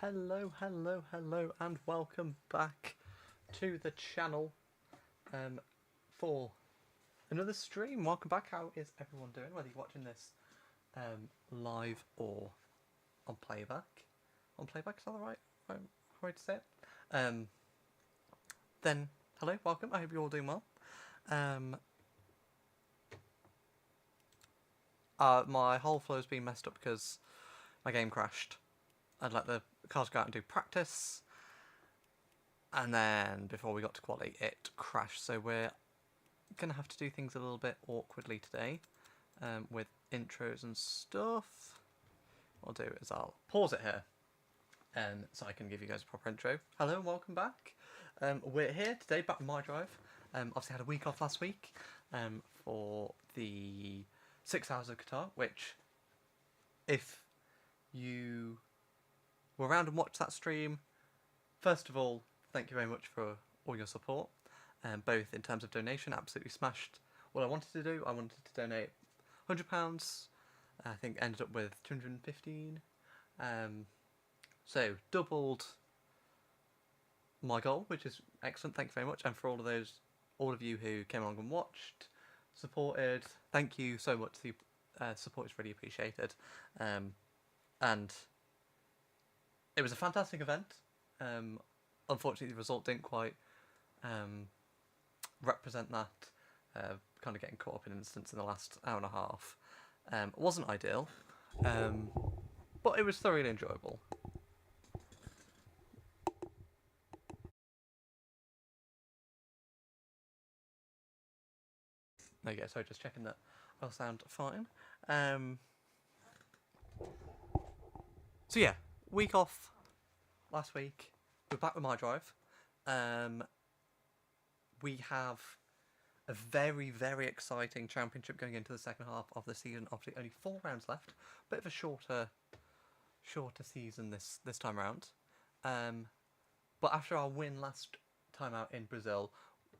Hello, and welcome back to the channel for another stream. Welcome back. How is everyone doing? Whether you're watching this live or on playback. On playback, is that the right way to say it? Then, hello, welcome. I hope you're all doing well. My whole flow's been messed up because my game crashed. I'd let the cars go out and do practice, and then before we got to quality it crashed, so we're going to have to do things a little bit awkwardly today with intros and stuff. What I'll do is I'll pause it here so I can give you guys a proper intro. Hello and welcome back. We're here today back with my drive. Obviously had a week off last week for the 6 hours of COTA, which if you were around and watched that stream, first of all, thank you very much for all your support, both in terms of donation. Absolutely smashed what I wanted to do. I wanted to donate £100. I think ended up with 215. So doubled my goal, which is excellent. Thank you very much, and for all of you who came along and watched, supported. Thank you so much. The support is really appreciated, and it was a fantastic event. Unfortunately, the result didn't quite represent that. Kind of getting caught up in incidents in the last hour and a half. It wasn't ideal, but it was thoroughly enjoyable. There you go, so just checking that I'll sound fine. So yeah, week off last week. We're back with my drive. We have a very, very exciting championship going into the second half of the season. Obviously, only 4 rounds left. Bit of a shorter season this time around. But after our win last time out in Brazil,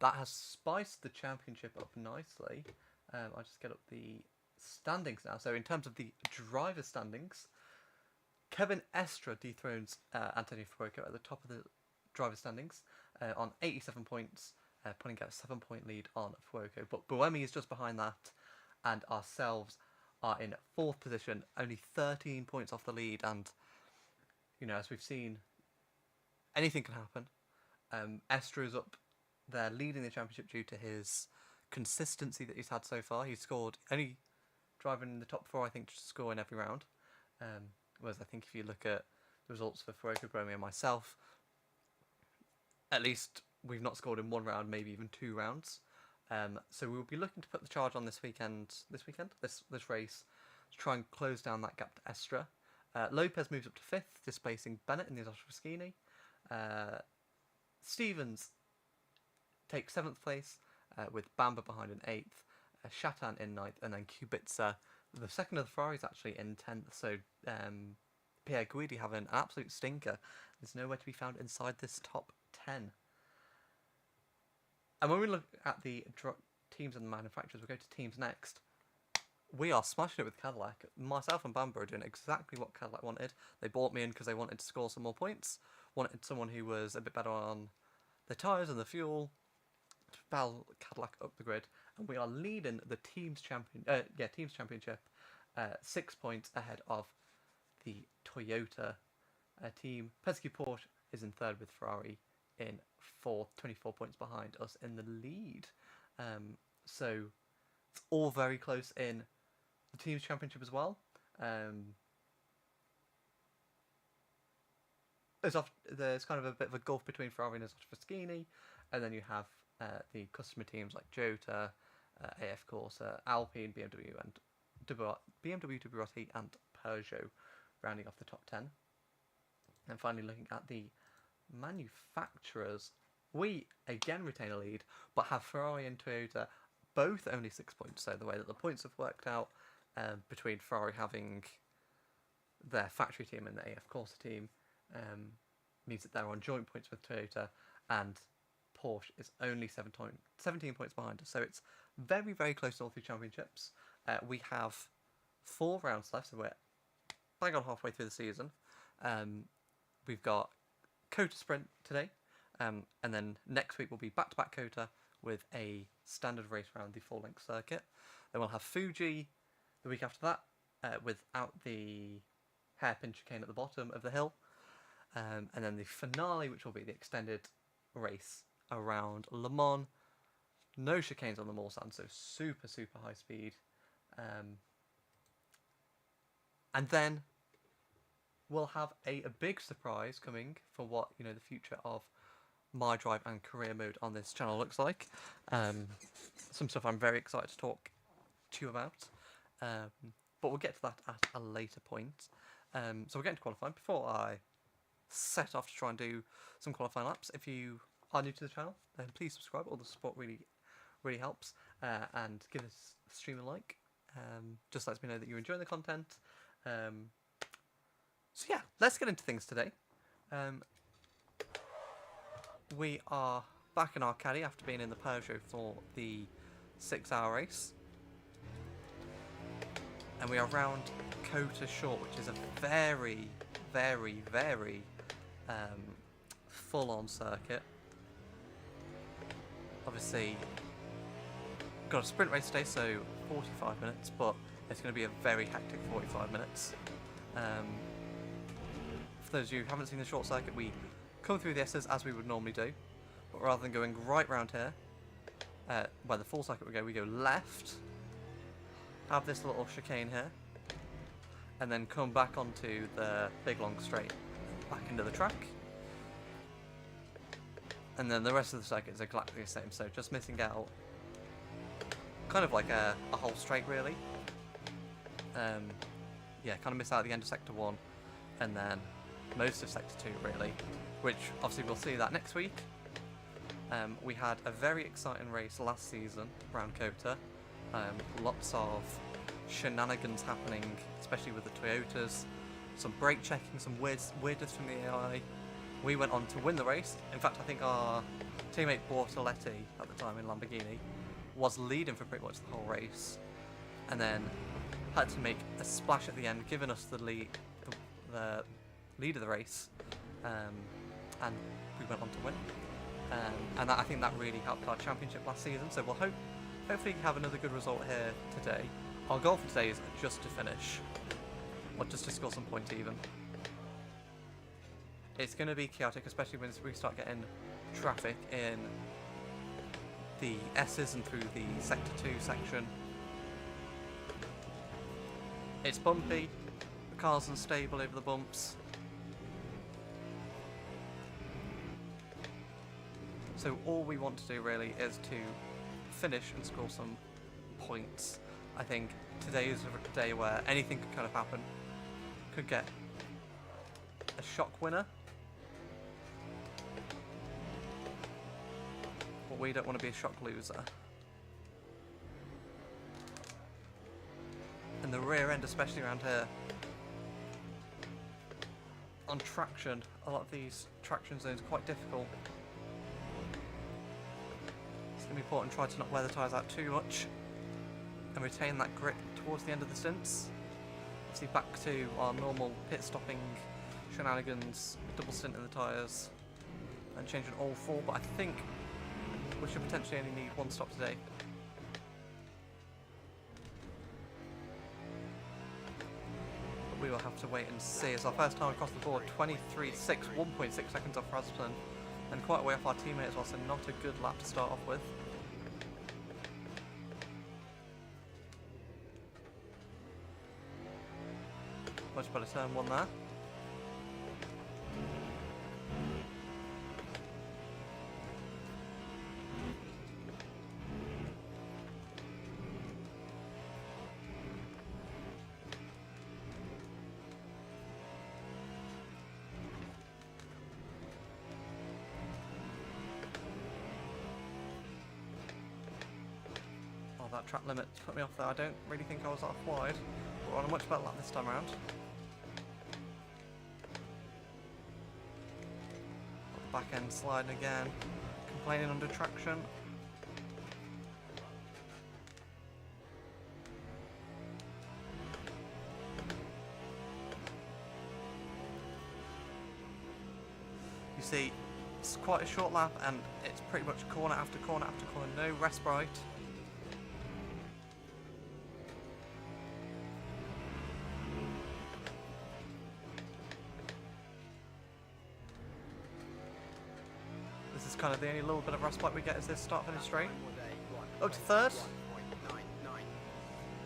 that has spiced the championship up nicely. I'll just get up the standings now. So in terms of the driver standings, Kevin Estra dethrones Antonio Fuoco at the top of the driver standings on 87 points, putting out a 7-point lead on Fuoco. But Buemi is just behind that, and ourselves are in 4th position, only 13 points off the lead. And, you know, as we've seen, anything can happen. Estra is up there leading the championship due to his consistency that he's had so far. He's scored, only driving in the top 4, I think, to score in every round. Whereas I think if you look at the results for Fuoco, Buemi and myself, at least we've not scored in 1 round, maybe even 2 rounds. So we'll be looking to put the charge on this race, to try and close down that gap to Estra. Lopez moves up to 5th, displacing Bennett in the Oscar Fraschini. Stevens takes 7th place, with Bamba behind in 8th, Chatan in 9th, and then Kubica, the second of the Ferraris, actually in 10th. So Pierre Guidi having an absolute stinker. There's nowhere to be found inside this top 10. And when we look at the teams and the manufacturers, we'll go to teams next. We are smashing it with Cadillac. Myself and Bamba are doing exactly what Cadillac wanted. They bought me in because they wanted to score some more points. Wanted someone who was a bit better on the tyres and the fuel to propel Cadillac up the grid. And we are leading the teams championship 6 points ahead of the Toyota team. Penske Porsche is in 3rd with Ferrari in 4th, 24 points behind us in the lead. So it's all very close in the teams championship as well. There's kind of a bit of a gulf between Ferrari and Fraschini, and then you have the customer teams like Jota, AF Corsa, Alpine, BMW, Ducati, and Peugeot rounding off the top 10. And finally, looking at the manufacturers, we again retain a lead, but have Ferrari and Toyota both only 6 points. So the way that the points have worked out between Ferrari having their factory team and the AF Corsa team means that they're on joint points with Toyota, and Porsche is only 17 points behind us. So it's very, very close to all 3 championships. We have 4 rounds left, so we're bang on halfway through the season. we've got COTA Sprint today, and then next week will be back-to-back COTA with a standard race around the full-length circuit. Then we'll have Fuji the week after that, without the hairpin chicane at the bottom of the hill, and then the finale, which will be the extended race around Le Mans. No chicanes on the Mulsanne, so super, super high speed. And then we'll have a big surprise coming for what, you know, the future of my drive and career mode on this channel looks like. Some stuff I'm very excited to talk to you about. But we'll get to that at a later point. So we're getting to qualifying. Before I set off to try and do some qualifying laps, if you are new to the channel, then please subscribe. All the support really helps. And give this stream a like. Just lets me know that you're enjoying the content. So yeah, let's get into things today. We are back in our caddy after being in the Peugeot for the 6-hour race. And we are round COTA Short, which is a very, very, very full-on circuit. Obviously, got a sprint race today, so 45 minutes, but it's going to be a very hectic 45 minutes. For those of you who haven't seen the short circuit, we come through the S's as we would normally do, but rather than going right round here, where the full circuit would go, we go left, have this little chicane here, and then come back onto the big long straight, back into the track. And then the rest of the circuit is exactly the same, so just missing out kind of like a whole straight really. Yeah, kind of miss out at the end of Sector 1, and then most of Sector 2 really, which obviously we'll see that next week. We had a very exciting race last season around COTA. Lots of shenanigans happening, especially with the Toyotas. Some brake checking, some weirdness from the AI. We went on to win the race. In fact, I think our teammate Bortoletti at the time in Lamborghini was leading for pretty much the whole race, and then had to make a splash at the end, giving us the lead of the race, and we went on to win. And I think that really helped our championship last season. So we'll hopefully have another good result here today. Our goal for today is just to finish, or just to score some points even. It's going to be chaotic, especially when we start getting traffic in the S's and through the Sector 2 section. It's bumpy, the car's unstable over the bumps. So all we want to do really is to finish and score some points. I think today is a day where anything could kind of happen. Could get a shock winner. But we don't want to be a shock loser. And the rear end, especially around here, on traction, a lot of these traction zones are quite difficult. It's going to be important to try to not wear the tyres out too much and retain that grip towards the end of the stints. Obviously back to our normal pit stopping shenanigans, double stint in the tyres and changing all 4, but I think we should potentially only need 1 stop today. But we will have to wait and see. It's our first time across the board, 23.6, 1.6 seconds off Rasmussen, and quite a way off our teammate as well, so not a good lap to start off with. Much better turn 1 there. Oh, that track limit put me off there. I don't really think I was off wide. We're on a much better lap this time around. Back end sliding again, complaining under traction. You see, it's quite a short lap, and it's pretty much corner after corner after corner, no respite. This is kind of the only little bit of respite we get is this start-finish straight. Up to third,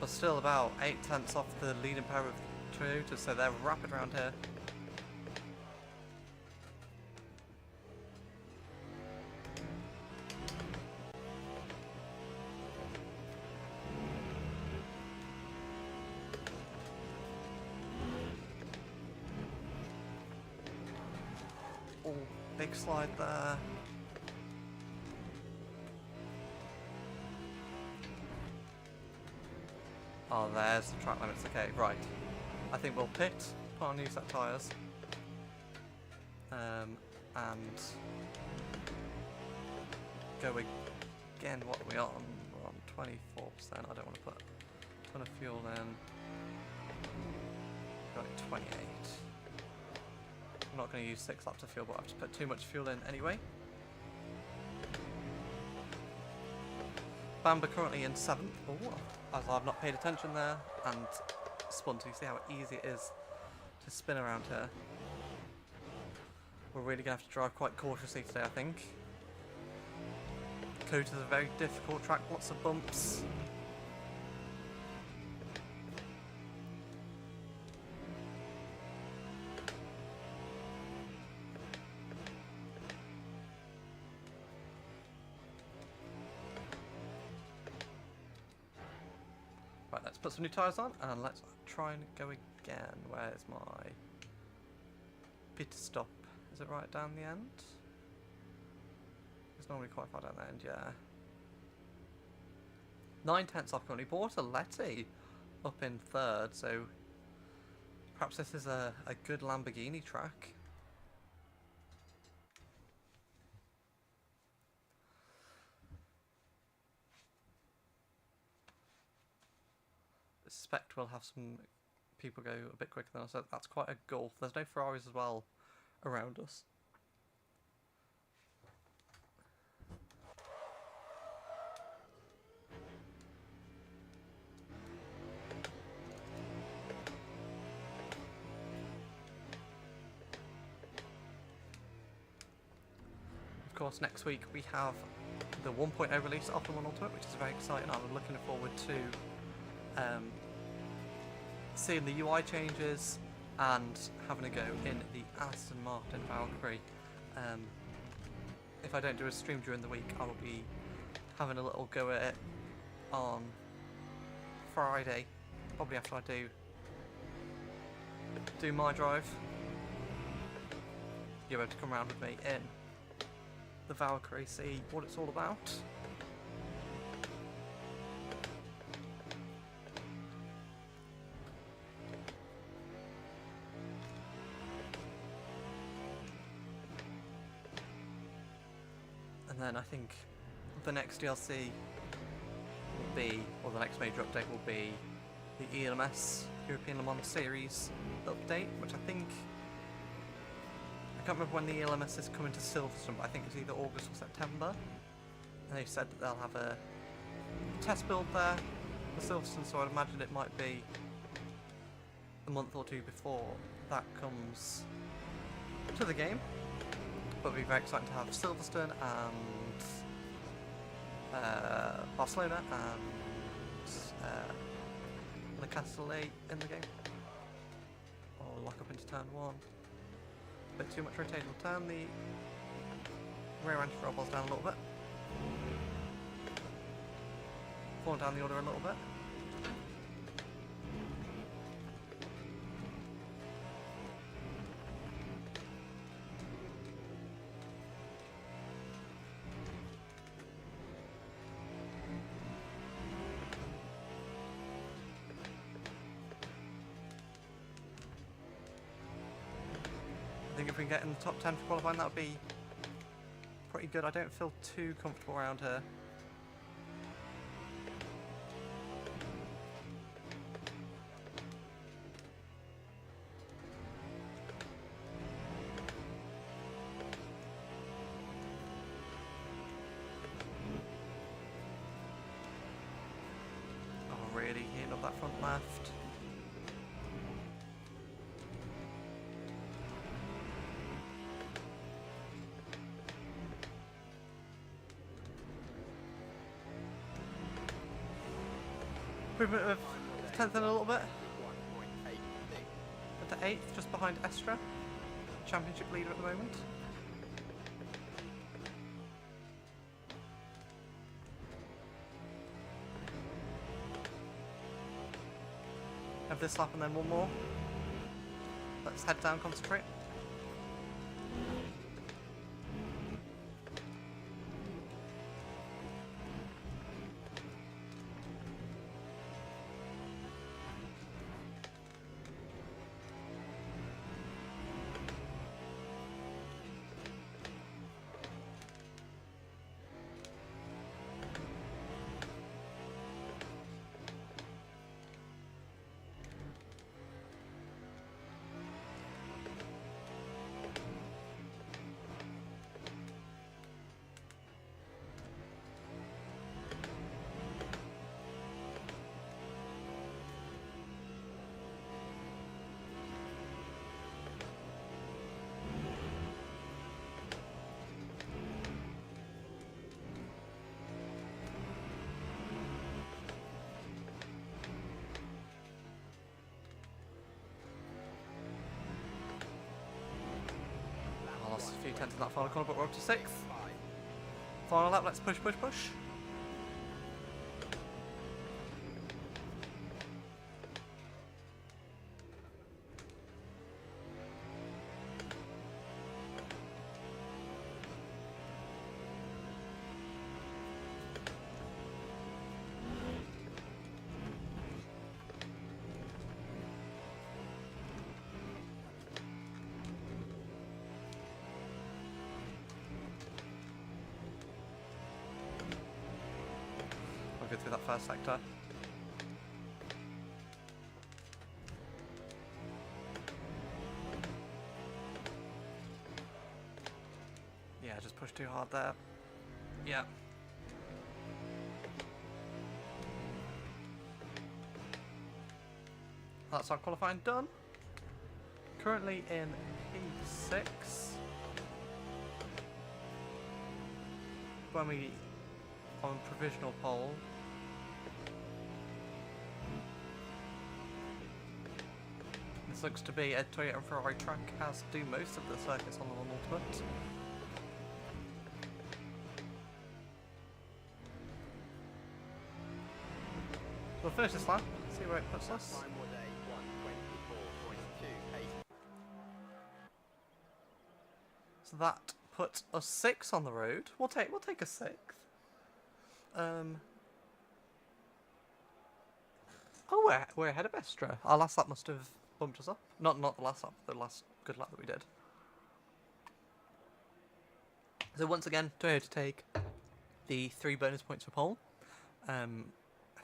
but still about 8/10 off the leading pair of Toyota, so they're rapid around here. Oh, big slide there. Oh, there's the track limits. Okay, right. I think we'll pit, put on new set tyres, and go again. What are we on? We're on 24%. I don't want to put a ton of fuel in. Got it 28. I'm not going to use 6 laps of fuel, but I have to put too much fuel in anyway. Bamber currently in 7th. Oh, as I've not paid attention there and spun, so you see how easy it is to spin around here. We're really going to have to drive quite cautiously today, I think. COTA is a very difficult track, lots of bumps. Right, let's put some new tyres on and let's try and go again. Where's my pit stop? Is it right down the end? It's normally quite far down the end, yeah. 9/10 off currently. Bortoletti up in 3rd, so perhaps this is a good Lamborghini track. I suspect we'll have some people go a bit quicker than us. So that's quite a gulf. There's no Ferraris as well around us. Of course, next week we have the 1.0 release of the One Ultimate, which is very exciting. I'm looking forward to seeing the UI changes and having a go in the Aston Martin Valkyrie. If I don't do a stream during the week, I will be having a little go at it on Friday, probably after I do my drive. You're able to come around with me in the Valkyrie, see what it's all about. And then I think the next DLC will be, or the next major update will be the ELMS European Le Mans Series update, which I think, I can't remember when the ELMS is coming to Silverstone, but I think it's either August or September. And they've said that they'll have a test build there for Silverstone, so I'd imagine it might be a month or two before that comes to the game. But it'll be very exciting to have Silverstone and Barcelona and Le Castellet in the game. Or lock up into turn 1. A bit too much rotating. We'll turn the rear anti-roll down a little bit. Falling down the order a little bit. I think if we can get in the top 10 for qualifying, that would be pretty good. I don't feel too comfortable around here. really heating up that front left. Improvement of 10th in a little bit. Into 8th, just behind Estra, championship leader at the moment. Have this lap and then one more. Let's head down, concentrate. Lost a few tenths in that final corner, but we're up to 6th. Final lap, let's push, push, push. Go through that first sector. Yeah, just push too hard there. Yeah. That's our qualifying done. Currently in P6. When we on provisional pole. This looks to be a Toyota and Ferrari track, as do most of the circuits on the Ultimate. We'll finish this lap, see where it puts us. So that puts us 6 on the road. We'll take a 6th. Oh, we're ahead of Estra. Our last lap must have bumped us up. Not the last lap, the last good lap that we did. So once again, Toyota take the 3 bonus points for pole. I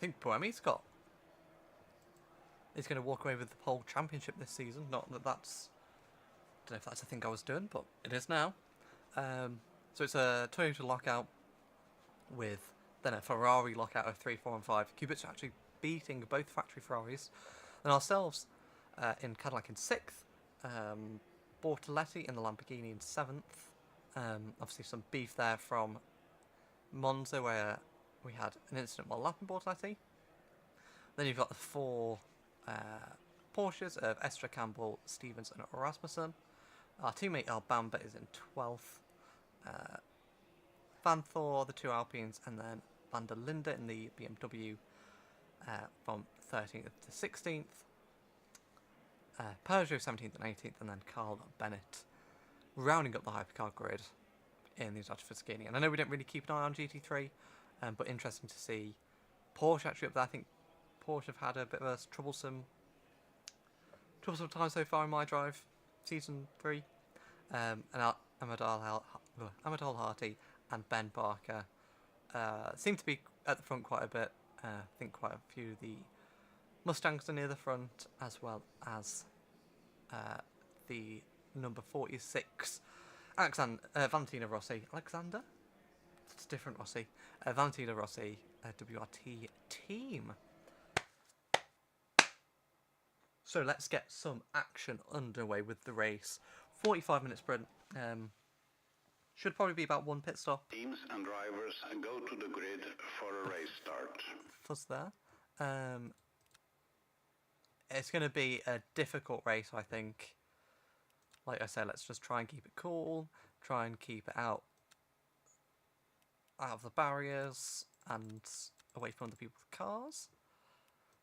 think Buemi's is going to walk away with the pole championship this season. Not that that's, I don't know if that's a thing I was doing, but it is now. So it's a Toyota lockout with then a Ferrari lockout of 3, 4 and 5. Kubica actually beating both factory Ferraris. And ourselves in Cadillac in 6th. Bortoletti in the Lamborghini in 7th. Obviously some beef there from Monza where we had an incident while lapping Bortoletti. Then you've got the 4 Porsches of Estra, Campbell, Stevens and Rasmussen. Our teammate El Bamba is in 12th. Van Thor, the 2 Alpines, and then Van der Linde in the BMW from 13th to 16th. Peugeot 17th and 18th, and then Carl Bennett rounding up the hypercar grid in the Dodge Fuscini. And I know we don't really keep an eye on GT3, but interesting to see Porsche actually up there. I think Porsche have had a bit of a troublesome time so far in my drive, season 3. And Amadal Harty and Ben Barker seem to be at the front quite a bit. I think quite a few of the Mustangs are near the front, as well as the number 46 Valentino Rossi. Alexander? It's a different Rossi. Valentino Rossi WRT team. So let's get some action underway with the race. 45-minute sprint. Should probably be about one pit stop. Teams and drivers go to the grid for a race start. Fuzz there. It's going to be a difficult race, I think. Like I said, let's just try and keep it cool. Try and keep it out of the barriers and away from other people's cars.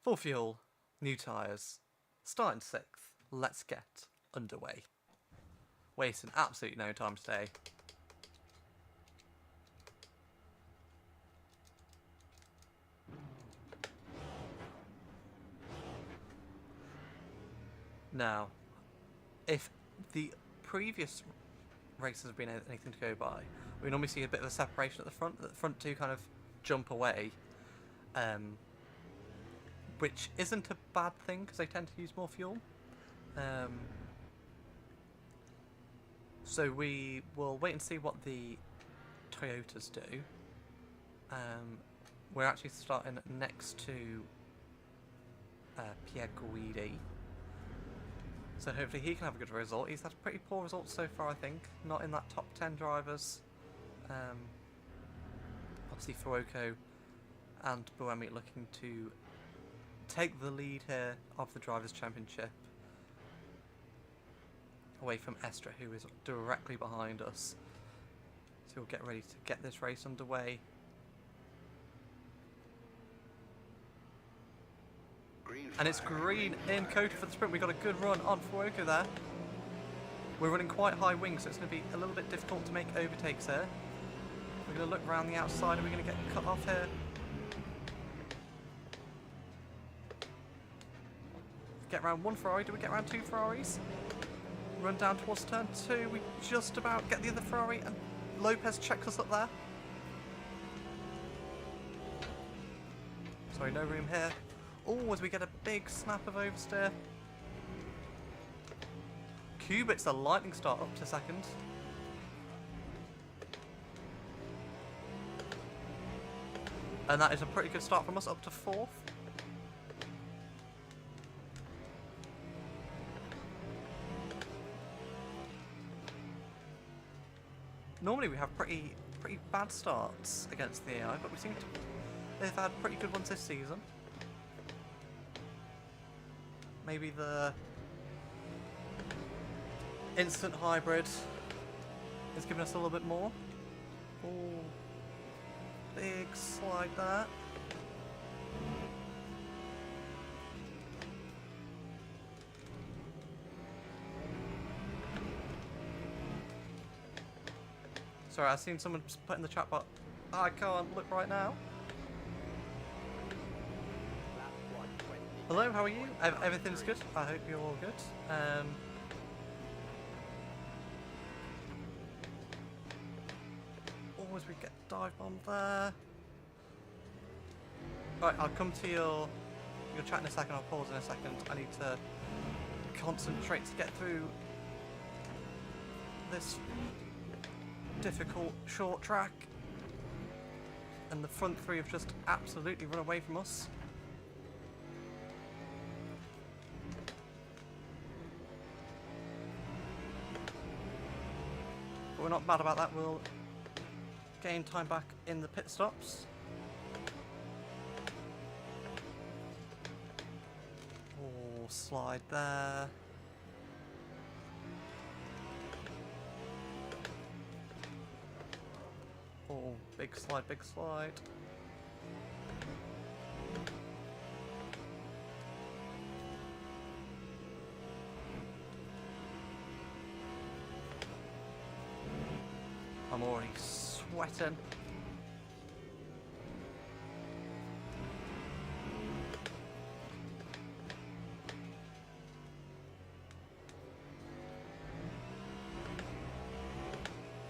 Full fuel, new tyres, starting 6th. Let's get underway. Wasting absolutely no time today. Now, if the previous races have been anything to go by, we normally see a bit of a separation at the front. The front two kind of jump away, which isn't a bad thing because they tend to use more fuel. So we will wait and see what the Toyotas do. We're actually starting next to Pierre Guidi. So hopefully he can have a good result. He's had pretty poor results so far, I think. Not in that top 10 drivers. Obviously Fuoco and Buemi looking to take the lead here of the Drivers' Championship. Away from Estra, who is directly behind us. So we'll get ready to get this race underway. And it's green in COTA for the sprint. We got a good run on Fuoco there. We're running quite high wings, so it's going to be a little bit difficult to make overtakes here. We're going to look around the outside and we're going to get cut off here. Get around one Ferrari. Do we get around two Ferraris? Run down towards turn 2. We just about get the other Ferrari and Lopez checks us up there. Sorry, no room here. Oh, as we get a big snap of oversteer. Cubit's a lightning start up to 2nd. And that is a pretty good start from us up to 4th. Normally we have pretty bad starts against the AI, but we seem to they've had pretty good ones this season. Maybe the instant hybrid is giving us a little bit more. Oh, big slide there. Sorry, I've seen someone put in the chat box, I can't look right now. Hello, how are you? Everything's good? I hope you're all good. Always we get dive bomb there. Right, I'll come to your chat in a second. I'll pause in a second. I need to concentrate to get through this difficult short track. And the front 3 have just absolutely run away from us. But we're not mad about that. We'll gain time back in the pit stops. Oh, slide there. Oh, big slide, big slide. I'm already sweating.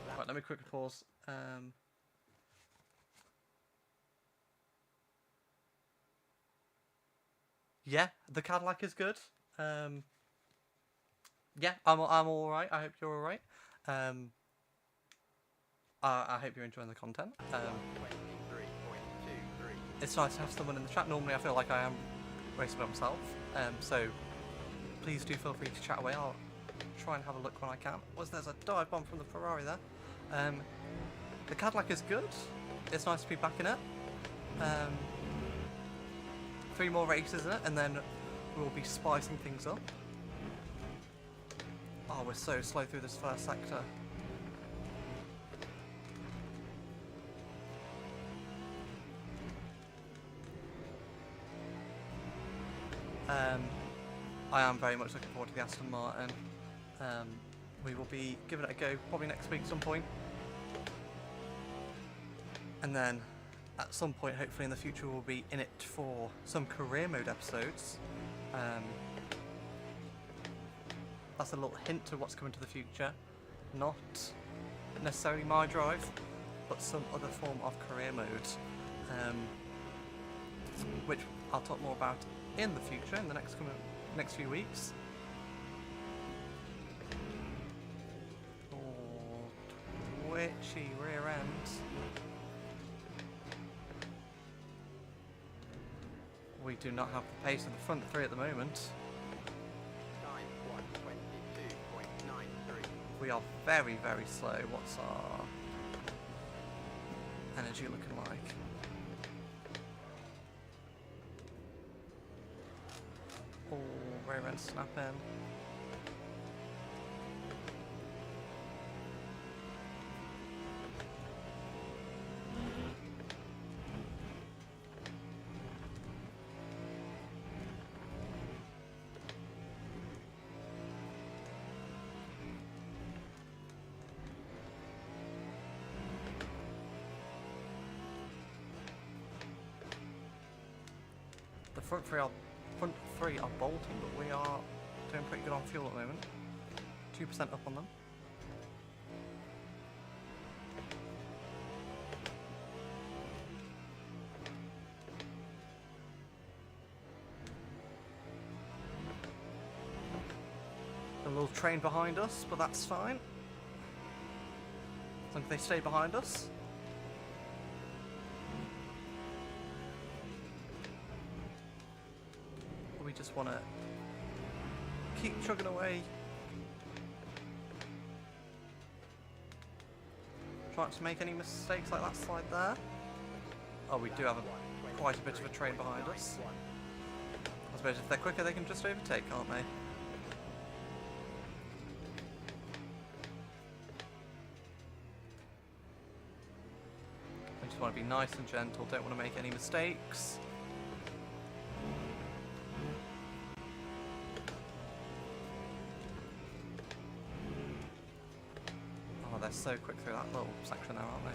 Right, let me quickly pause. Yeah, the Cadillac is good. Yeah, I'm all right. I hope you're all right. I hope you're enjoying the content. It's nice to have someone in the chat. Normally I feel like I am racing by myself. So please do feel free to chat away. I'll try and have a look when I can. There's a dive bomb from the Ferrari there. The Cadillac is good. It's nice to be back in it. 3 more races in it, and then we'll be spicing things up. Oh, we're so slow through this first sector. I am very much looking forward to the Aston Martin. We will be giving it a go probably next week at some point. And then at some point, hopefully in the future, we'll be in it for some career mode episodes. That's a little hint to what's coming to the future. Not necessarily my drive, but some other form of career mode. Which I'll talk more about in the future, in the next few weeks. Oh, twitchy rear end. We do not have the pace of the front 3 at the moment. We are very, very slow. What's our energy looking like? Oh, rear end snap in. The front three are bolting, but we are doing pretty good on fuel at the moment. 2% up on them. A little train behind us, but that's fine. As long as they stay behind us. We just want to keep chugging away. Try not to make any mistakes like that slide there. Oh, we do have quite a bit of a train behind us. I suppose if they're quicker, they can just overtake, can't they? I just want to be nice and gentle, don't want to make any mistakes. They're so quick through that little section there, aren't they?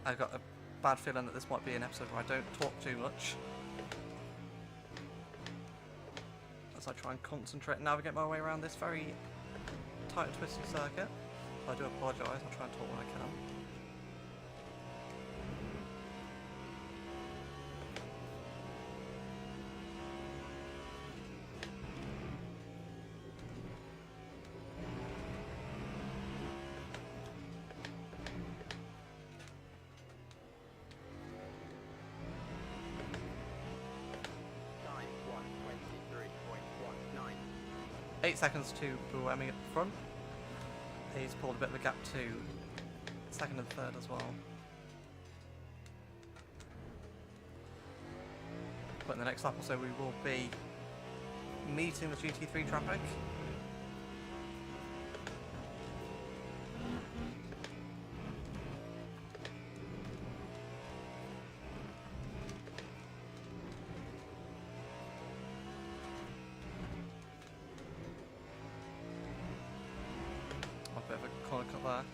I've got a bad feeling that this might be an episode where I don't talk too much. As I try and concentrate and navigate my way around this very tight and twisty circuit. I do apologise, I'll try and talk when I can. Eight seconds to Buemi at the front. He's pulled a bit of a gap to second and third as well. But in the next lap or so we will be meeting the GT3 traffic. A bit of a corner cut there.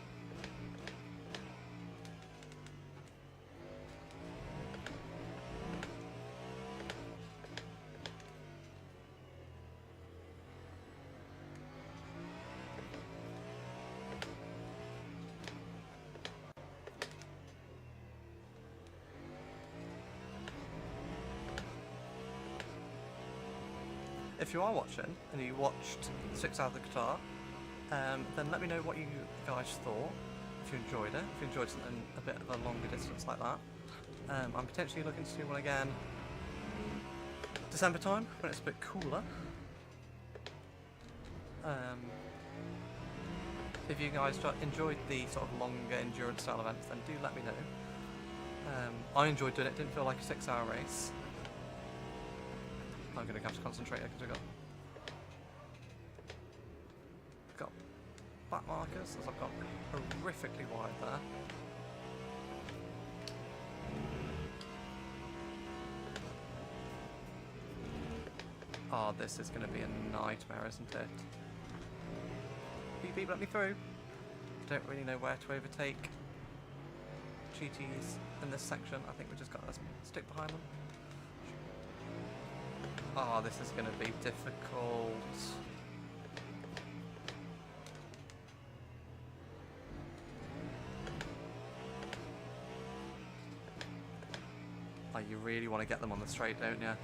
if you are watching and you watched 6 Hours of Qatar, then let me know what you guys thought. If you enjoyed it, if you enjoyed something a bit of a longer distance like that. I'm potentially looking to do one again December time when it's a bit cooler. If you guys enjoyed the sort of longer endurance style events, then do let me know. I enjoyed doing it, didn't feel like a 6-hour race. I'm going to have to concentrate here because we've got back markers, as I've got horrifically wide there. Oh, this is going to be a nightmare, isn't it? Beep beep, let me through. Don't really know where to overtake GTs in this section. I think we just got to stick behind them. Oh, this is going to be difficult. Oh, you really want to get them on the straight, don't you?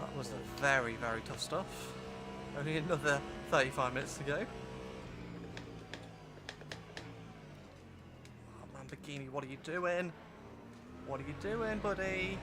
That was very, very tough stuff. Only another 35 minutes to go. Oh, Lamborghini, what are you doing? What are you doing, buddy?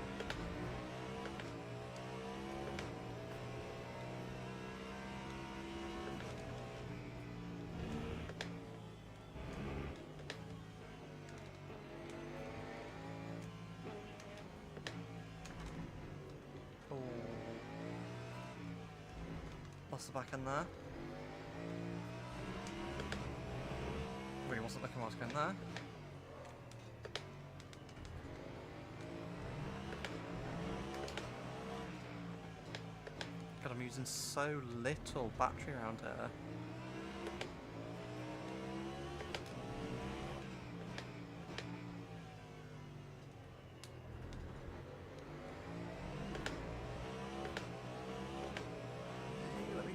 Lost the back end there. Really wasn't looking what I was going there. God, I'm using so little battery around here.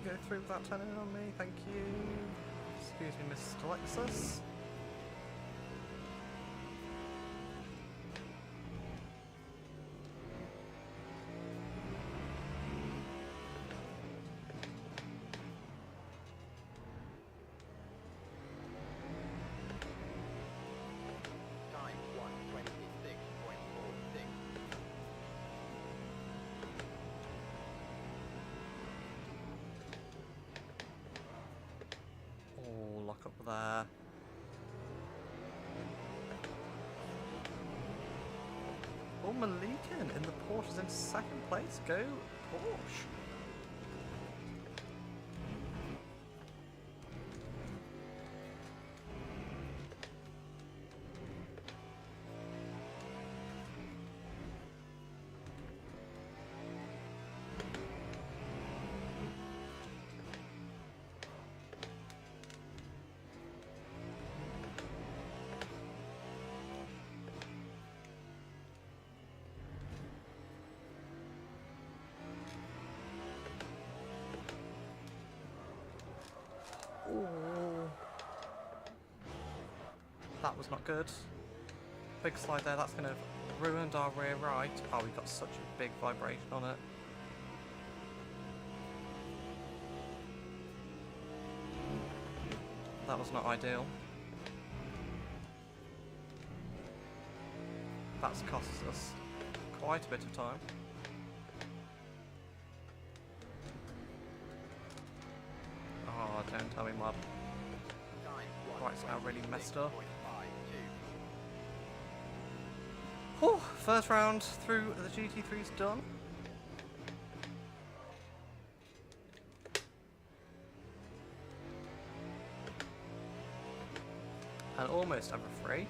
Go through without turning it on me, thank you. Excuse me, Mr. Lexus. Time 1:26.46. Oh, lock up there. Oh, Malikan in the Porsche is in second place. Go Porsche. Ooh. That was not good. Big slide there, that's going to have ruined our rear right. Oh, we got such a big vibration on it. That was not ideal. That's cost us quite a bit of time. Oh, don't tell me my right's now really messed up. Oh, first round through the GT3's done. And almost over free.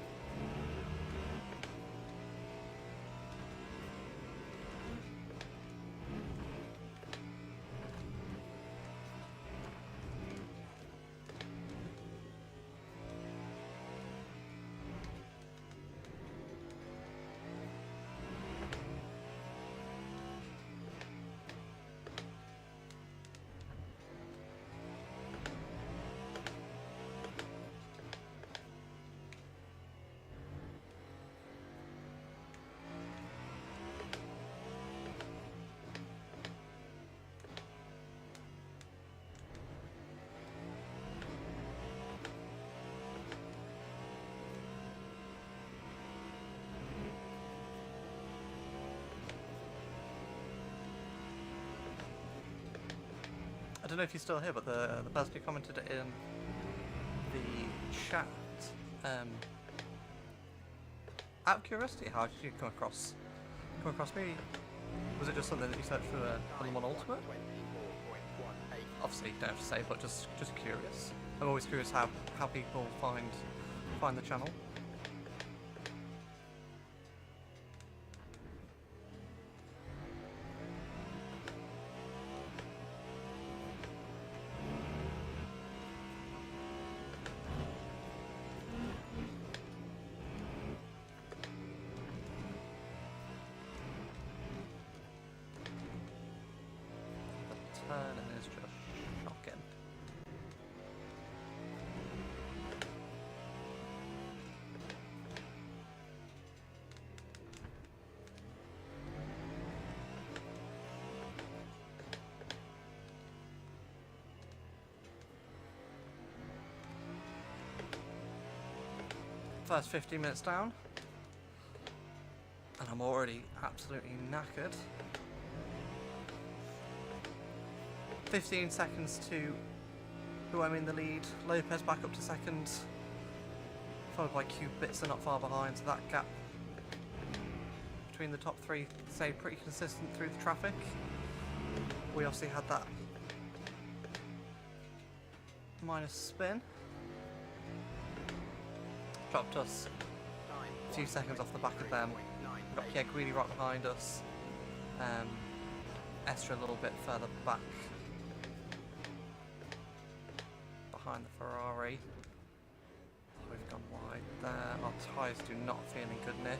don't know if you're still here, but the person who commented in the chat, out of curiosity, how did you come across me? Was it just something that you searched for Le Mans Ultimate? Obviously, you don't have to say, but just curious. I'm always curious how people find the channel. The turning is just shocking. First 15 minutes down, and I'm already absolutely knackered. 15 seconds to who I'm in the lead. Lopez back up to second, followed by Kubica not far behind, so that gap between the top three stayed pretty consistent through the traffic. We obviously had that minus spin. Dropped us a few seconds off the back of them. We've got Pierre Guidi right behind us. Estra a little bit further back behind the Ferrari. We've gone wide there. Our tyres do not feel in good nick.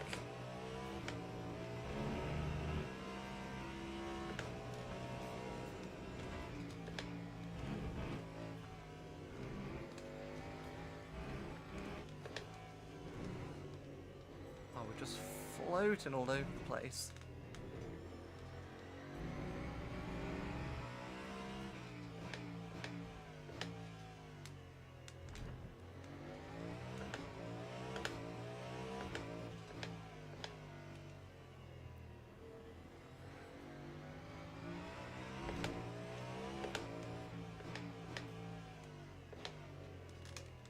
Just floating all over the place.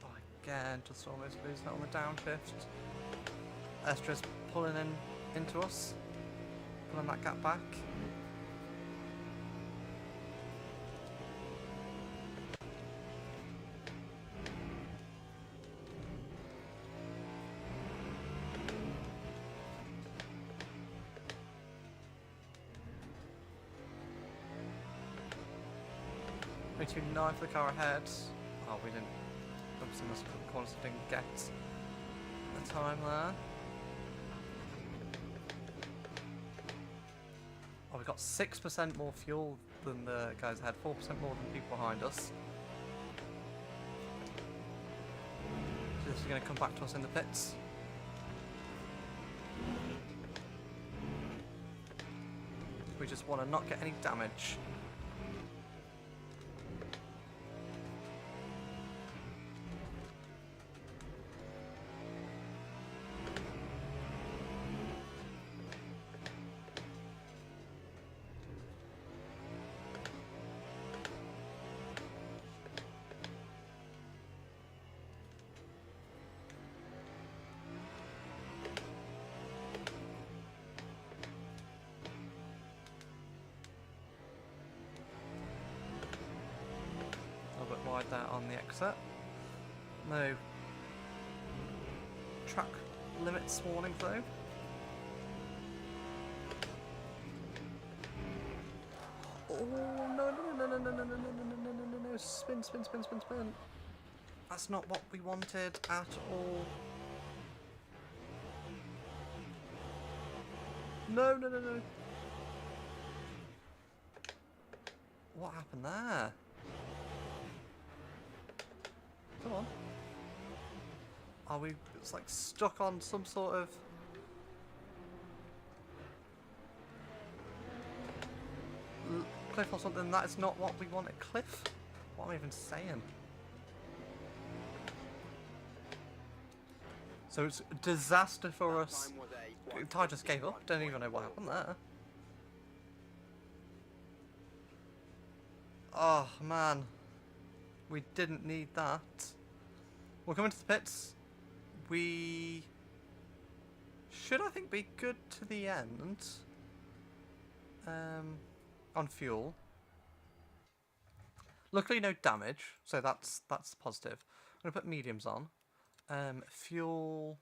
Oh, again, just almost losing it on the downshift. Estra's pulling into us, pulling that gap back. Between 9 for the car ahead. Oh, we didn't. Obviously, must have put corners, didn't get the time there. Oh, we got 6% more fuel than the guys ahead, 4% more than people behind us. So this is going to come back to us in the pits. We just want to not get any damage. Wide there on the exit. No track limits warning though. Oh no, spin. That's not what we wanted at all. No. What happened there? Come on. Are we like stuck on some sort of cliff or something? That is not what we want at cliff. What am I even saying? So it's a disaster for us. The tyre just gave up. Don't even know what happened there. Oh, man. We didn't need that. We're coming to the pits. We should, I think, be good to the end. On fuel. Luckily, no damage, so that's positive. I'm gonna put mediums on. Fuel.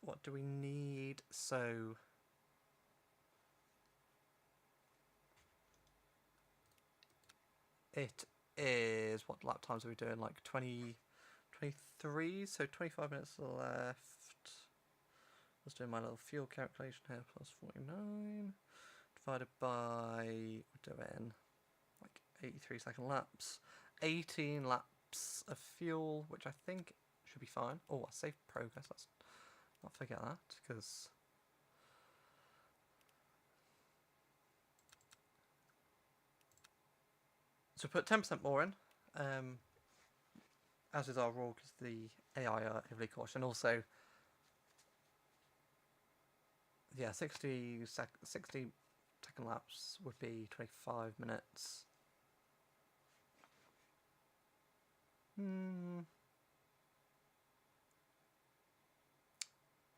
What do we need? So it is, what lap times are we doing? Like 23, so 25 minutes left. Let's do my little fuel calculation here. Plus 49 divided by, we're doing like 83-second laps. 18 laps of fuel, which I think should be fine. Oh, I saved progress. Let's not forget that, because so put 10% more in, as is our rule, because the AI are heavily cautious, and also, yeah, 60-second laps would be 25 minutes.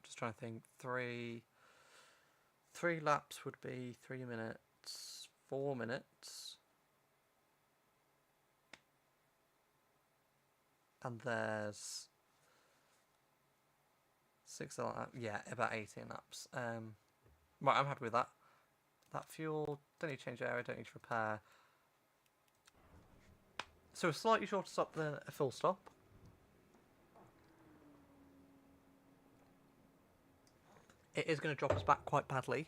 Just trying to think. Three laps would be 3 minutes, 4 minutes. And there's 6 laps. Yeah, about 18 laps. Right, I'm happy with that. That fuel, don't need to change area, don't need to repair. So a slightly shorter stop than a full stop. It is going to drop us back quite badly.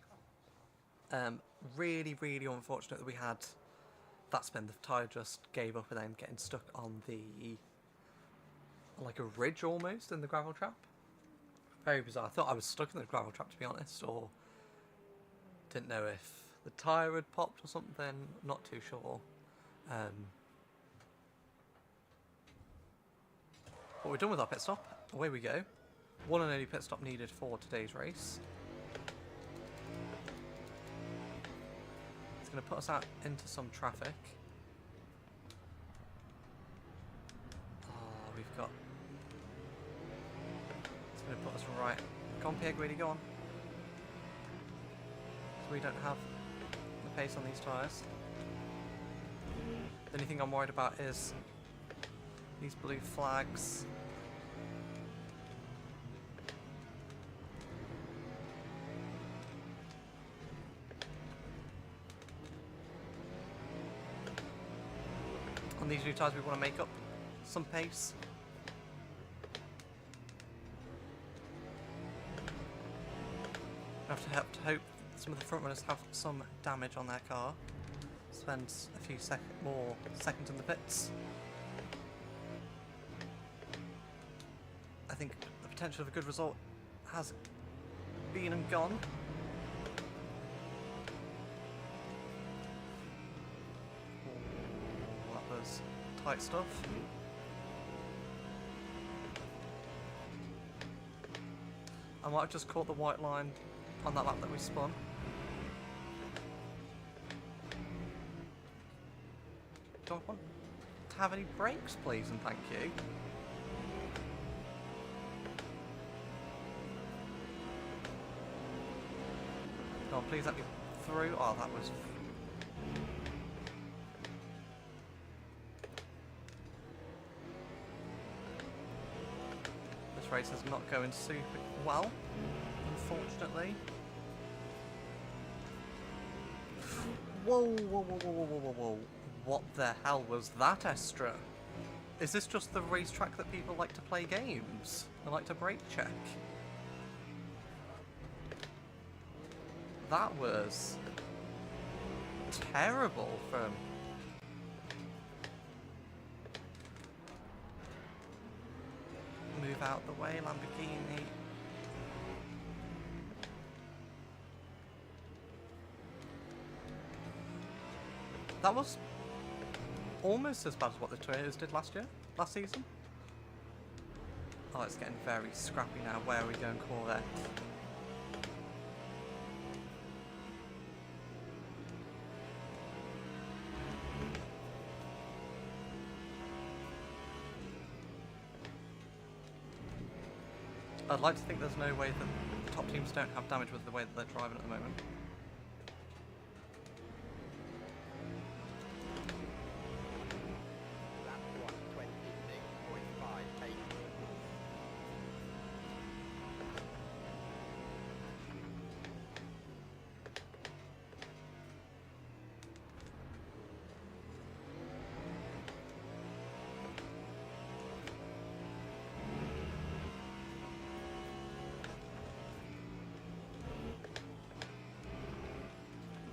Really, really unfortunate that we had that spin. The tyre just gave up and then getting stuck on the, like a ridge almost in the gravel trap. Very bizarre. I thought I was stuck in the gravel trap, to be honest, or didn't know if the tyre had popped or something. Not too sure. But we're done with our pit stop. Away we go. One and only pit stop needed for today's race. It's going to put us out into some traffic. Oh, we've got... It's going to put us right... Go on, Pig, really, go on. So we don't have the pace on these tyres. The only thing I'm worried about is these blue flags. On these new tyres we want to make up some pace. We have to hope some of the front runners have some damage on their car. Spend a few more seconds in the pits. I think the potential of a good result has been and gone. Oh, that was tight stuff. I might have just caught the white line on that lap that we spun. Do I want to have any brakes, please, and thank you? Come on, please let me through. Oh, that was... This race is not going super well, unfortunately. Whoa, whoa, whoa, whoa, whoa, whoa, whoa, whoa. What the hell was that, Estra? Is this just the racetrack that people like to play games? They like to brake check? That was terrible from... Move out the way, Lamborghini. That was almost as bad as what the Toyotas did last season. Oh, it's getting very scrappy now. Where are we going, Corvette? I'd like to think there's no way that the top teams don't have damage with the way that they're driving at the moment.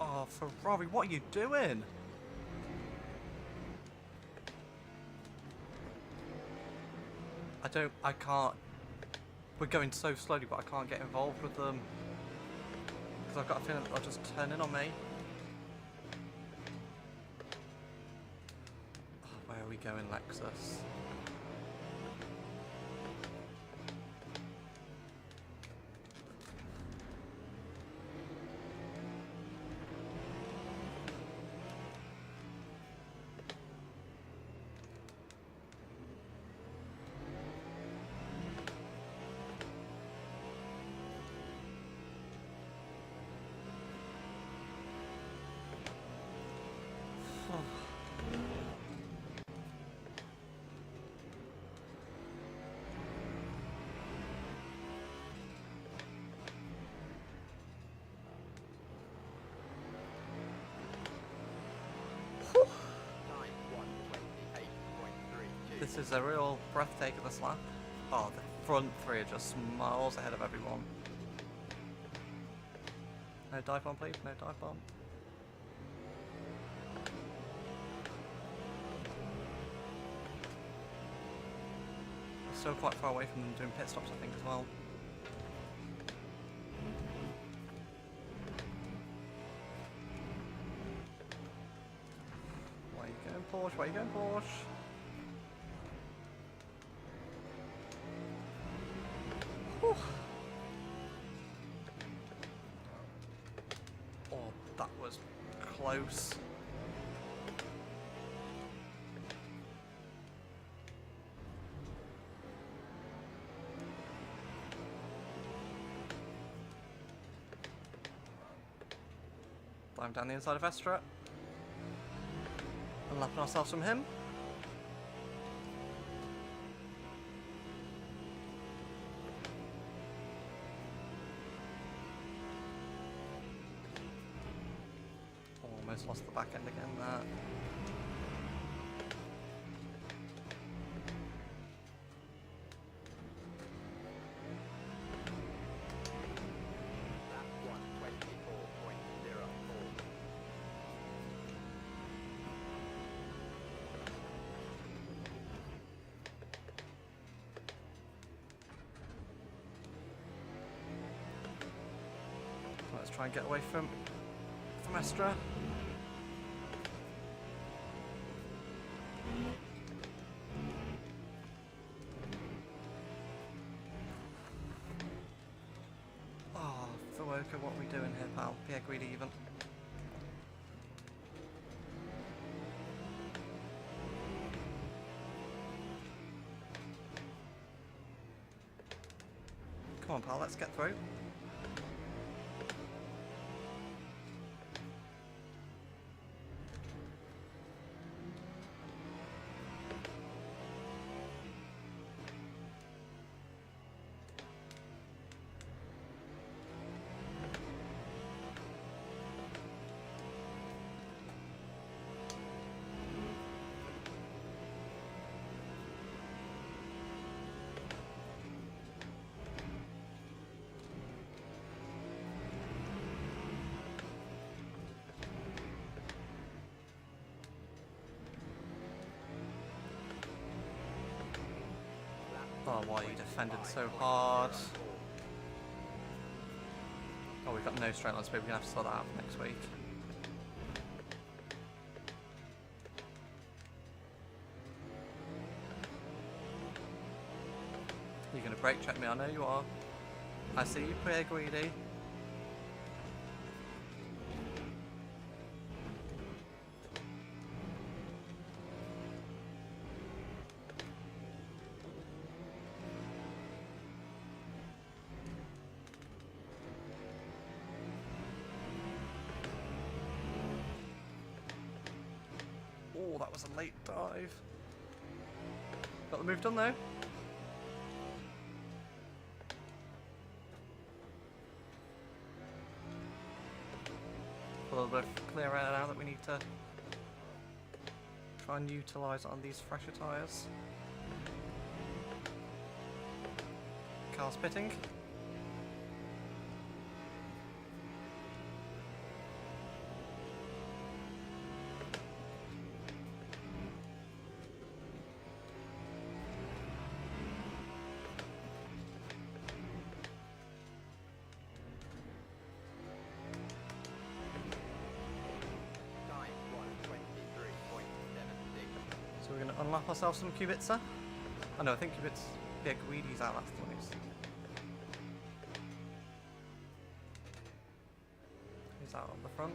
Oh, Ferrari, what are you doing? I can't. We're going so slowly, but I can't get involved with them. Because I've got a feeling that they'll just turn in on me. Oh, where are we going, Lexus? This is a real breathtaker this lap. Oh, the front three are just miles ahead of everyone. No dive bomb, please. No dive bomb. Still quite far away from them doing pit stops, I think, as well. Where are you going, Porsche? Where are you going, Porsche? Whew. Oh, that was close. Climb down the inside of Estra. And lapping ourselves from him. Almost lost the back end again there. Let's try and get away from Estra. Oh, Fuoka, what are we doing here, pal? Pierre Greedy even. Come on, pal, let's get through. Oh, why you defended so hard? Oh, we've got no straight line speed. We're going to have to sort that out for next week. You're going to brake check me, I know you are. I see you, Pierre Greedy. Oh, that was a late dive. Got the move done though. A little bit of clear air now that we need to try and utilise on these fresher tyres. Car's pitting. So we're going to unlap ourselves some Kubica. Oh no, I think Kubica, yeah, Guidi's out last place. He's out on the front.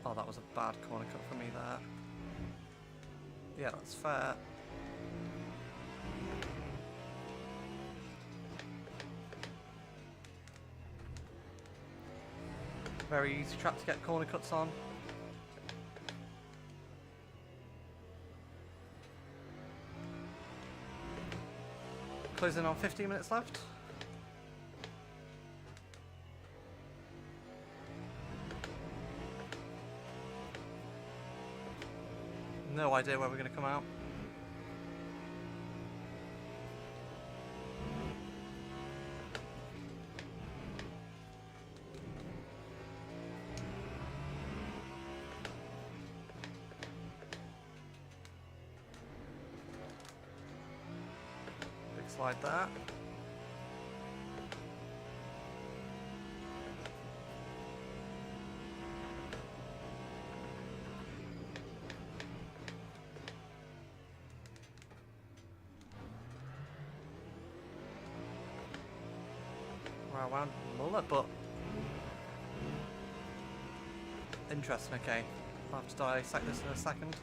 Oh, that was a bad corner cut for me there. Yeah, that's fair. Very easy trap to get corner cuts on. Closing on 15 minutes left. No idea where we're going to come out. Big slide there. Wow, Muller, but interesting. Okay, I'll have to dissect this in a second.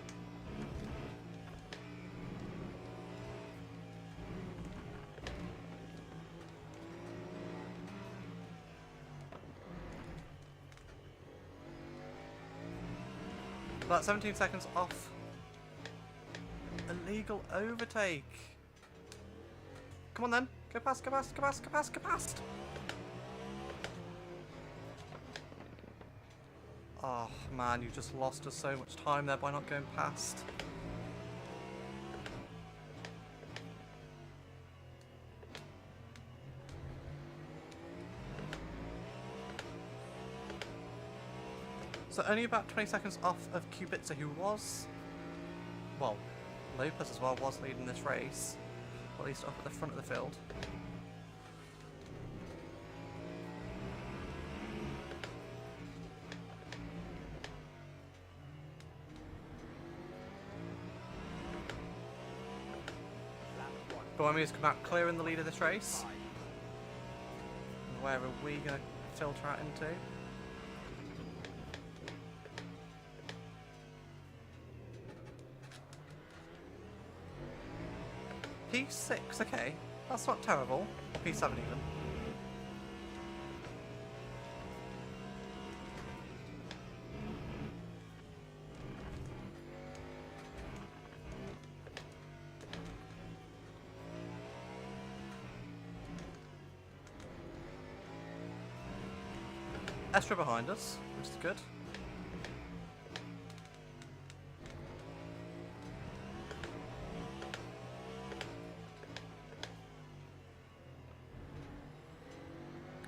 About 17 seconds off. Illegal overtake. Come on then, go past, go past, go past, go past, go past. Oh man, you just lost us so much time there by not going past. So only about 20 seconds off of Kubica, who was, well, Lopez as well was leading this race, or at least up at the front of the field. Buemi has come out clear in the lead of this race. And where are we going to filter out into? P6, okay. That's not terrible. Or P7 even. Estra behind us, which is good.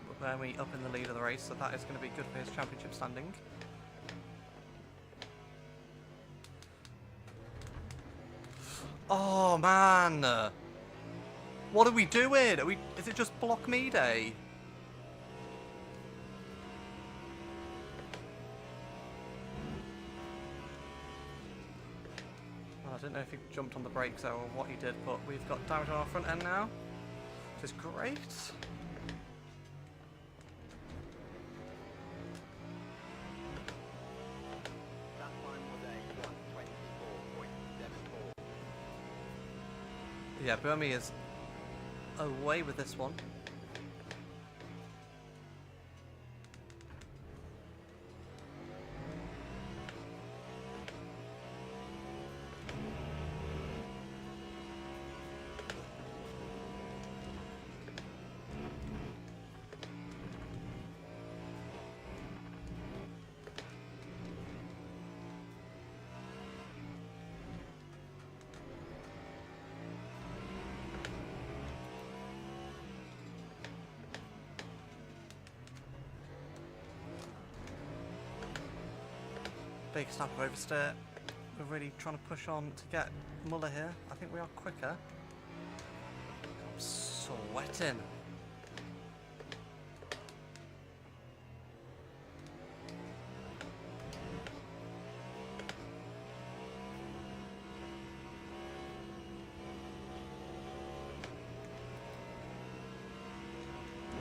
But then we up in the lead of the race, so that is going to be good for his championship standing. Oh man! What are we doing? Is it just block me day? I don't know if he jumped on the brakes there or what he did, but we've got damage on our front end now, which is great. Yeah, Burmy is away with this one. Big snap of oversteer. We're really trying to push on to get Muller here. I think we are quicker. I'm sweating.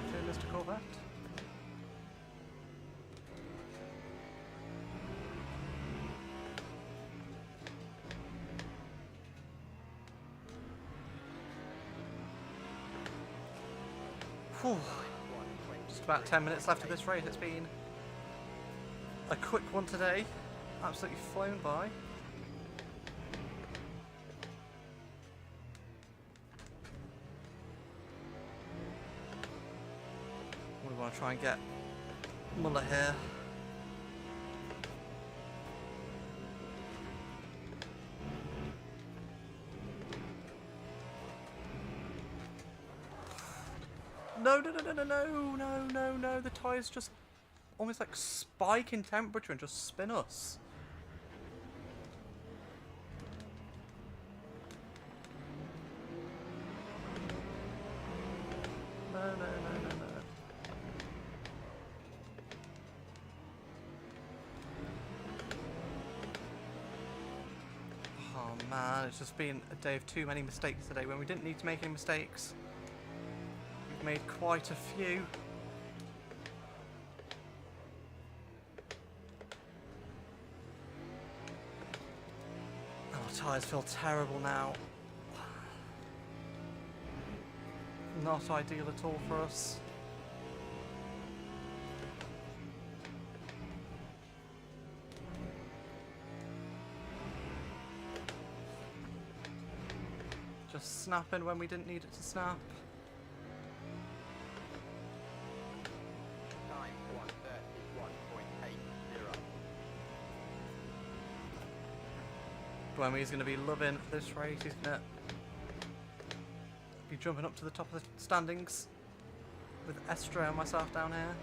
Okay, Mr. Corvette. Whew. Just about 10 minutes left of this race. It's been a quick one today. Absolutely flown by. We want to try and get Muller here. No. The tyres just almost like spike in temperature and just spin us. No. Oh man, it's just been a day of too many mistakes today when we didn't need to make any mistakes. We've made quite a few. Our tyres feel terrible now. Not ideal at all for us. Just snapping when we didn't need it to snap. Time 1:31.80. Buemi's going to be loving this race. He's going to be jumping up to the top of the standings with Estra and myself down here.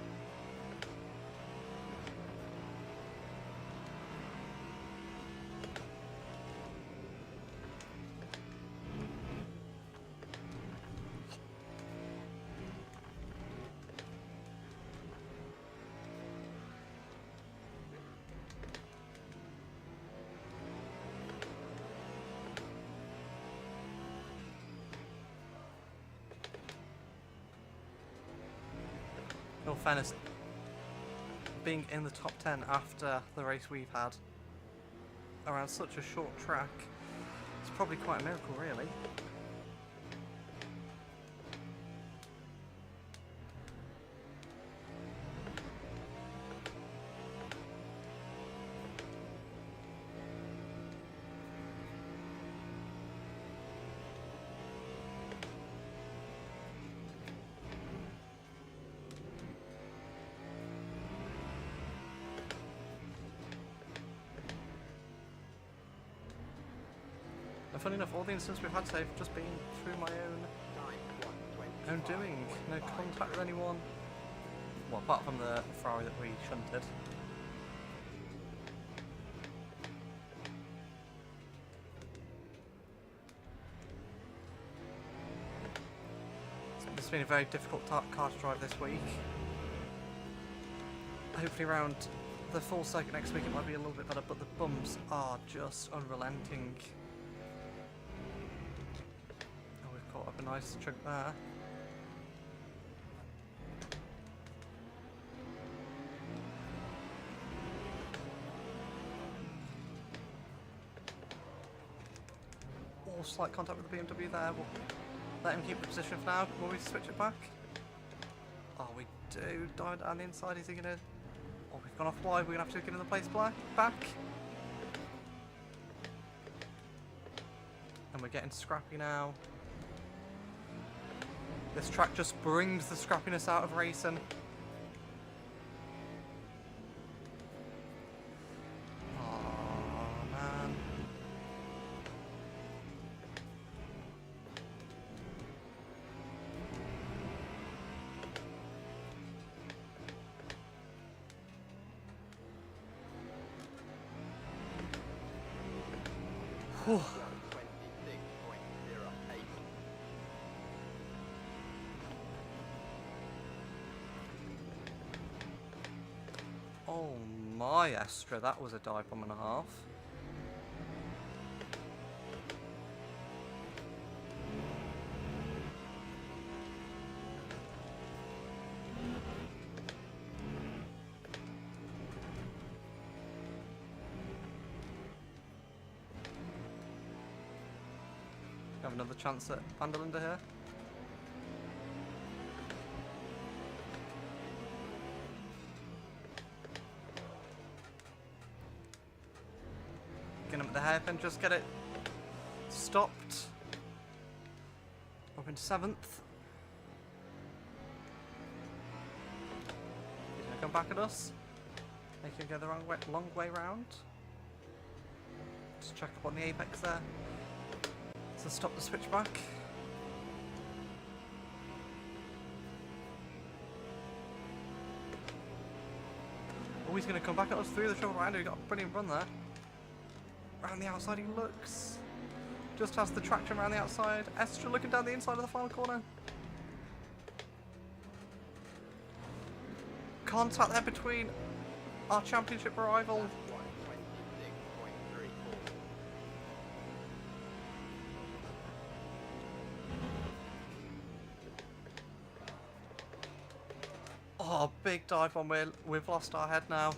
In all fairness, being in the top 10 after the race we've had around such a short track, it's probably quite a miracle, really. And funny enough, all the incidents we've had today have just been through my own doing. No contact with anyone. Well, apart from the Ferrari that we shunted. So it's been a very difficult car to drive this week. Hopefully around the full circuit next week it might be a little bit better, but the bumps are just unrelenting. Oh, we've caught up a nice chunk there. Oh, slight contact with the BMW there. We'll let him keep the position for now. Will we switch it back? Oh, we do. Dive down the inside. Is he gonna... Oh, we've gone off wide. We're gonna have to give him the place back. And we're getting scrappy now. This track just brings the scrappiness out of racing. Oh, man. Whew. Oh my Estra, that was a dive bomb and a half. Have another chance at Vanderlinde here. Get him at the hairpin, just get it stopped. Up into 7th. He's gonna come back at us. Make him go the long way round. Just check up on the apex there. So stop the switchback. Oh, he's gonna come back at us through the triple round. He got a brilliant run there. Around the outside he looks. Just has the traction around the outside. Estra looking down the inside of the final corner. Contact there between our championship rival. Oh, big dive bomb. We've lost our head now.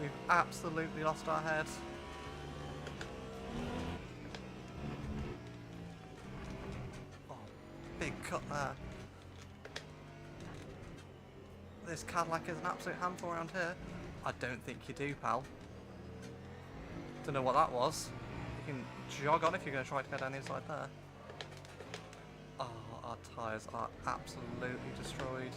We've absolutely lost our head. Oh, big cut there. This Cadillac is an absolute handful around here. I don't think you do, pal. Don't know what that was. You can jog on if you're going to try to go down the inside there. Oh, our tyres are absolutely destroyed.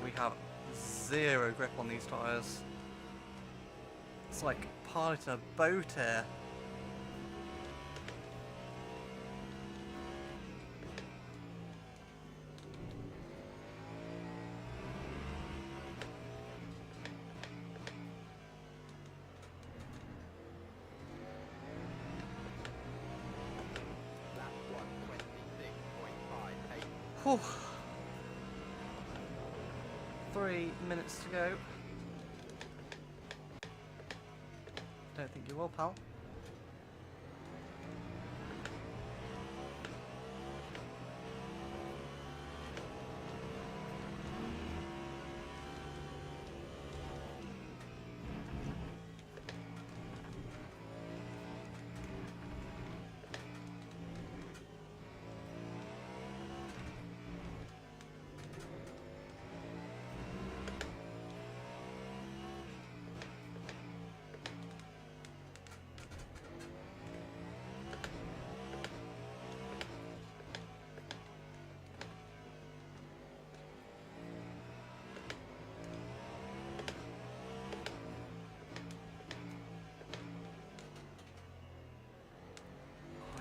We have zero grip on these tyres. It's like piloting a boat here. Whew. 3 minutes to go. Don't think you will, pal.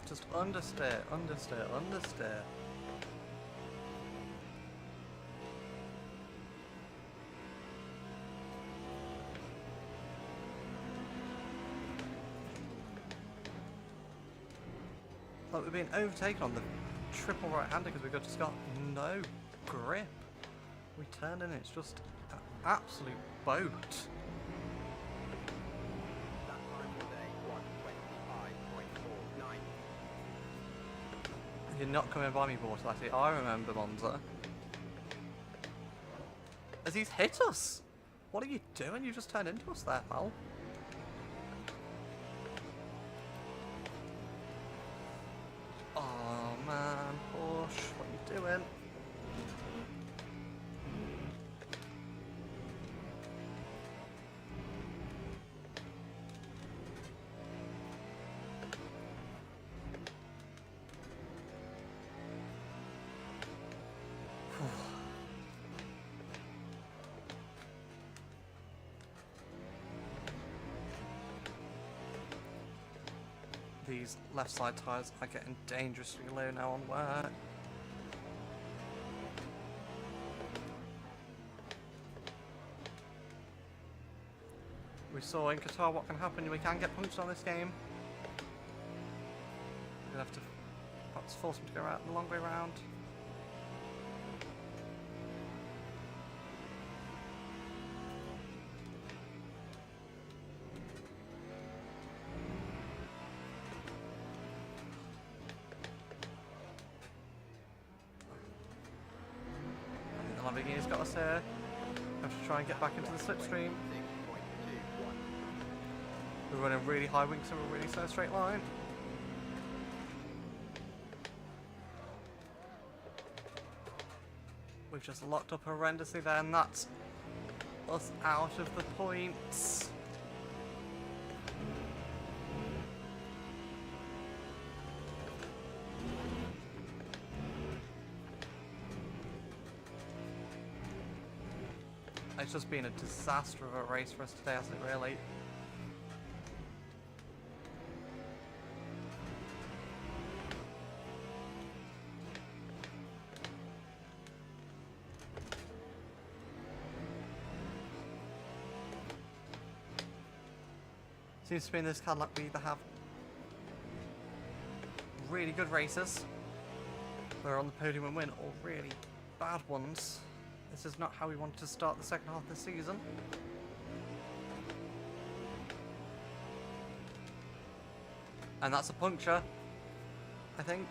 Just understeer, understeer, understeer. Like we're being overtaken on the triple right-hander because we've just got no grip. We turn and it's just an absolute boat. You're not coming by me, Bortolatti. I remember Monza. As he's hit us! What are you doing? You just turned into us there, pal. Oh man, Porsche, what are you doing? These left side tyres are getting dangerously low now on wear. We saw in Qatar what can happen. We can get punched on this game. We're going to have to perhaps force them to go out the long way round. Lamborghini's got us here. Have to try and get back into the slipstream. We're running really high wings and a really slow straight line. We've just locked up horrendously there, and that's us out of the points. It's just been a disaster of a race for us today, hasn't it, really? Seems to be in this Cadillac we either have really good races, who are on the podium and win, or really bad ones. This is not how we wanted to start the second half of the season. And that's a puncture, I think.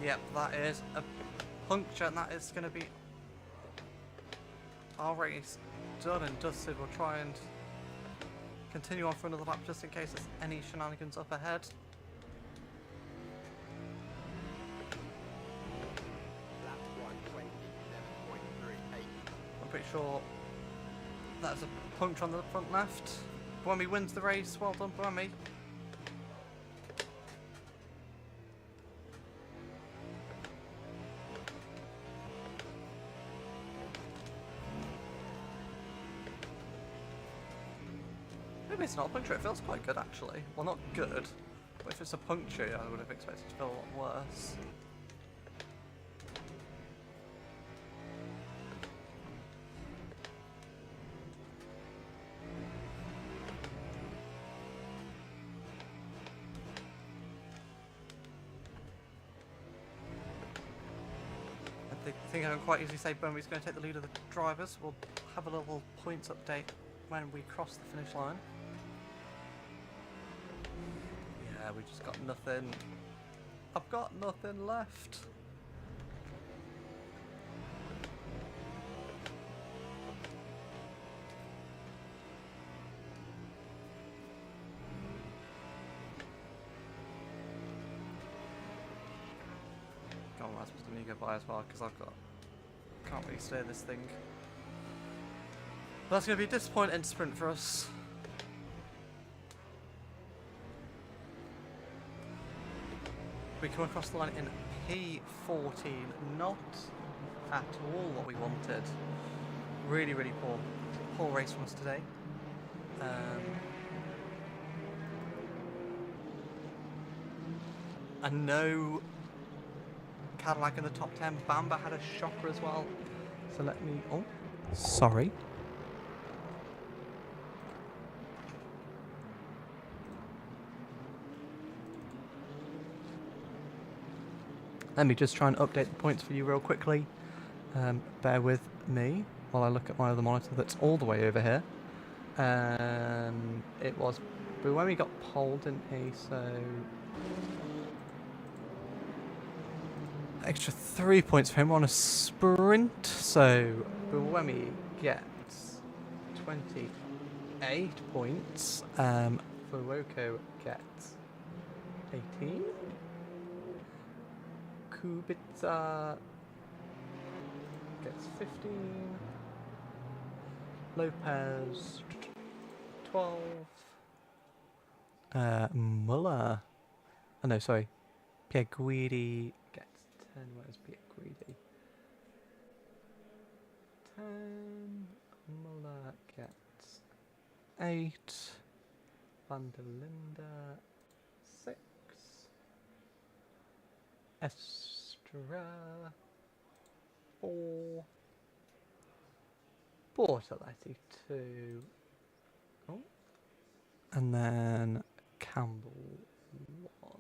Yep, that is a puncture, and that is going to be our race done and dusted. We'll try and continue on for another lap just in case there's any shenanigans up ahead. I'm pretty sure that's a puncture on the front left. Buemi wins the race. Well done, Buemi. Maybe it's not a puncture. It feels quite good, actually. Well, not good, but if it's a puncture, I would have expected it to feel a lot worse. I think I can quite easily say Buemi's going to take the lead of the drivers. We'll have a little points update when we cross the finish line. Yeah, we just got nothing. I've got nothing left. God, I'm supposed to go by as well because can't really steer this thing. But that's going to be a disappointing sprint for us. We come across the line in P14, not at all what we wanted. Really, really poor race from us today. And no Cadillac in the top 10. Bamba had a shocker as well. So let me... Oh, sorry. Let me just try and update the points for you real quickly. Bear with me while I look at my other monitor that's all the way over here. It was... But when we got pole, didn't he? So... extra 3 points for him on a sprint. So Buemi gets 28 points. Furuoko gets 18. Kubica gets 15. Lopez 12. Muller. Oh no, sorry. Pierguidi gets 10. Where's Pierguidi? 10. Muller gets 8. Van der Linde 6. Estra 4. Bortoletti 2. Oh. And then Campbell 1.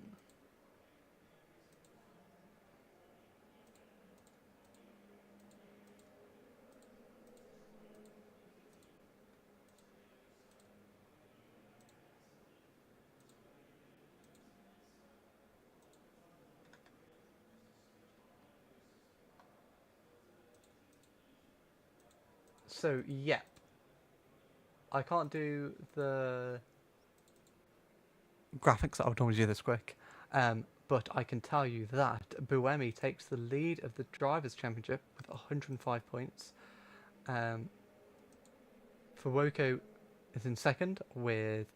So, yep. I can't do the graphics that I would normally do this quick, but I can tell you that Buemi takes the lead of the Drivers' Championship with 105 points. Furuoko is in second with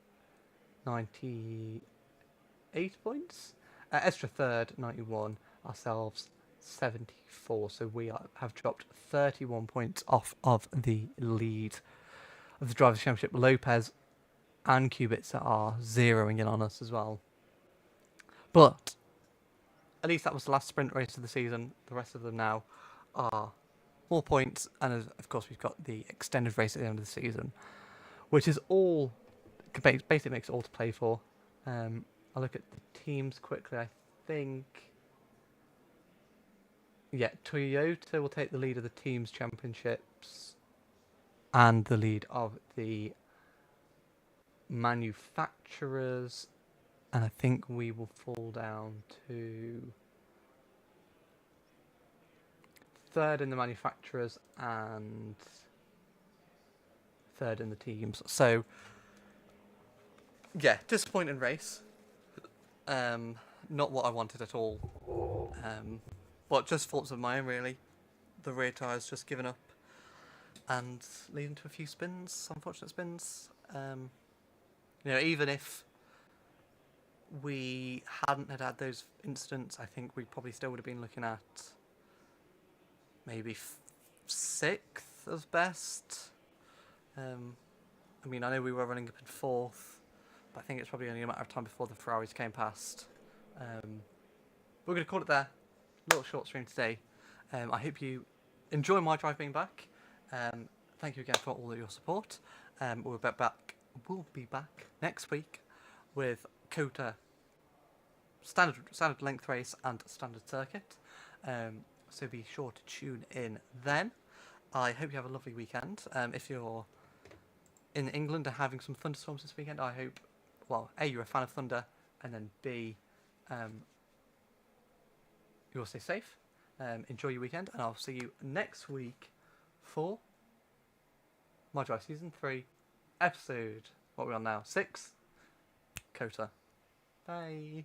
98 points. Estra third, 91. Ourselves 74. So we have dropped 31 points off of the lead of the Drivers' Championship. Lopez and Kubica are zeroing in on us as well. But at least that was the last sprint race of the season. The rest of them now are more points, and of course we've got the extended race at the end of the season, which is all basically makes it all to play for. I'll look at the teams quickly. I think, yeah, Toyota will take the lead of the teams championships and the lead of the manufacturers, and I think we will fall down to third in the manufacturers and third in the teams. So, yeah, disappointing race. Not what I wanted at all. But just faults of mine, really. The rear tyres just giving up and leading to a few spins, unfortunate spins. Even if we hadn't had those incidents, I think we probably still would have been looking at maybe 6th as best. I know we were running up in 4th, but I think it's probably only a matter of time before the Ferraris came past. We're going to call it there. A little short stream today. I hope you enjoy my drive being back. Thank you again for all of your support. We'll be back next week with COTA standard length race and standard circuit. So be sure to tune in then. I hope you have a lovely weekend. If you're in England and having some thunderstorms this weekend, I hope, well, A, you're a fan of thunder, and then B, you'll stay safe. Enjoy your weekend, and I'll see you next week for My Drive Season 3, episode, what are we on now? 6, COTA. Bye.